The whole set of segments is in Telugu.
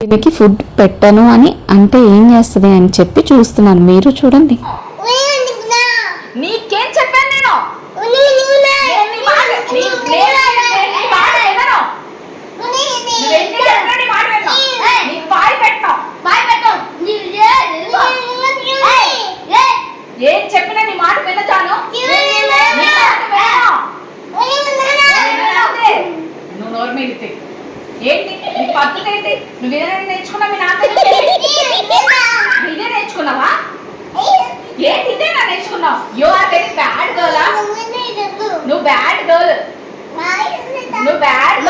దీనికి ఫుడ్ పెట్టను అని అంటే ఏం చేస్తుంది అని చెప్పి చూస్తున్నాను. మీరు చూడండి. నీకేం చెప్పాను నేను? ఏం చెప్పినా నీ మాట వినచాను. నువ్వు నోరు మీడితే ఏంటి నీ పద్ధతి ఏంటి? నువ్వు ఇదే నేర్చుకున్నావు, మీ నాన్న ఇదే నేర్చుకున్నావా? ఏంటి ఇదే నా నేర్చుకున్నావు? You are very bad girl. నువ్వు బ్యాడ్ గర్ల్, నువ్వు బ్యాడ్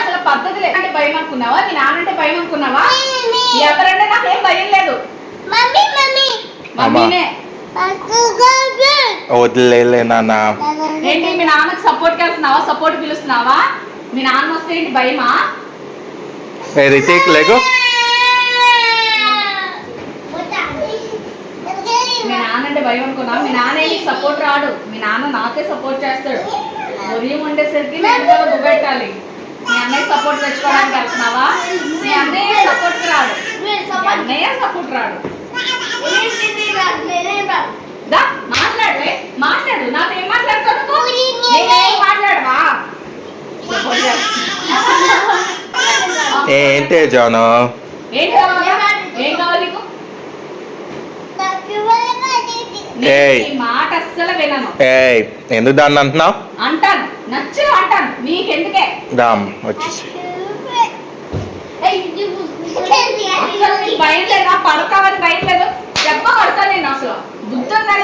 అసలు పద్ధతి లేదంటే భయం అనుకున్నావా? మీ నాన్న అంటే భయం అనుకున్నావా? ఎవరంటే నాకేం భయం లేదు. మమ్మీనే వదిలేలే నాన్న. ఏంటి మీ నాన్నకి సపోర్ట్ చేస్తున్నావా? సపోర్ట్ పిలుస్తున్నావా? మీ నాన్న వస్తే ఏంటి భయమా? రితిక్ లేకు. మీ నాన్న అంటే భయం అనుకున్నావా? మీ నాన్న నీకు సపోర్ట్ రాడు. మీ నాన్న నాకే సపోర్ట్ చేస్తాడు. ఉదయం ఉండేసరికి నేను కూడా గుబెట్టాలి. మీ అన్నయ్య సపోర్ట్ తెచ్చుకోవడానికి వెళ్తున్నావా? మీ అన్నయ్య సపోర్ట్ రాడు. అన్నయ్య సపోర్ట్ రాడు. మాట్లాడు, మాట్లాడు. నాతో ఏం మాట్లాడుతావు? మాట్లాడవా? ఏంటి జాను? ఏం కావాలి? ఏం కావాలి నీకు? మాట అస్సలు వినను. ఎందుకు దాన్ని అంటున్నావు? అంటాను, నచ్చు అంటాను. నీకెందుకే? దామ్ వచ్చేసి అసలు నీకు భయం లేదా? పడతావని భయం లేదు. దెబ్బ పడతా నేను. అసలు బుద్ధి ఉందా?